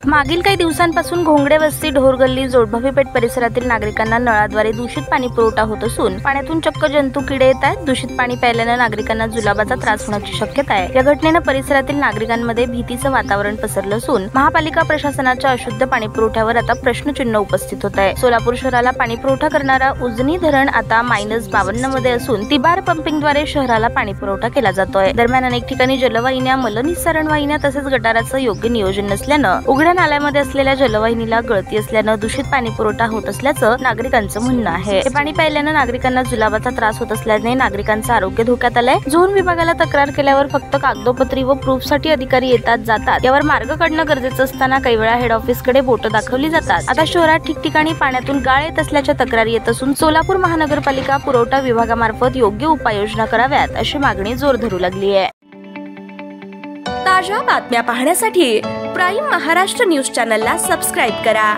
मागील काही दिवसांपासून घोंगडे वस्ती, ढोरगल्ली, जोडभावीपेठ परिसरातील नागरिकांना नळाद्वारे दूषित पाणी पुरवठा होत असून पाण्यातून चक्क जंतू, किडे येत आहेत। दूषित पाणी प्यायल्याने नागरिकांना जुलाबाचा त्रास होण्याची शक्यता आहे। या घटनेने परिसरातील नागरिकांमध्ये भीतीचं वातावरण पसरलं असून महापालिका प्रशासनाच्या अशुद्ध पाणी पुरवठ्यावर आता प्रश्नचिन्ह उपस्थित होत आहे। सोलापूर शहराला पाणी पुरवठा करणारा उजनी धरण आता -52 मध्ये असून तिबार पंपिंगद्वारे शहराला पाणी पुरवठा केला जातोय। दरम्यान अनेक ठिकाणी जलवाहिन्या, मलनिस्सारण वाहिन्या तसेच गटाराचं योग्य नियोजन नसल्यानं उघड्या नाल्यामध्ये असलेल्या जलवाहिनीला गळती असल्यानं दूषित पाणी पुरवठा होत असल्याचं नागरिकांचं म्हणणं आहे। हे पाणी प्यायल्यानं नागरिकांना जुलाबाचा त्रास होत असल्याने नागरिकांचं आरोग्य धोक्यात आलंय। झोन विभागाला तक्रार केल्यावर फक्त कागदोपत्री व प्रूफसाठी अधिकारी येतात जातात, यावर मार्ग काढणं गरजेचं असताना काही वेळा हेड ऑफिसकडे बोटं दाखवली जातात। आता शहरात ठिकठिकाणी पाण्यातून गाळ येत असल्याच्या तक्रारी येत असून सोलापूर महानगरपालिका पुरवठा विभागामार्फत योग्य उपाययोजना कराव्यात अशी मागणी जोर धरू लागली आहे। ताज्या बातम्या पाहण्यासाठी प्राईम महाराष्ट्र न्यूज चॅनलला सबस्क्राईब करा।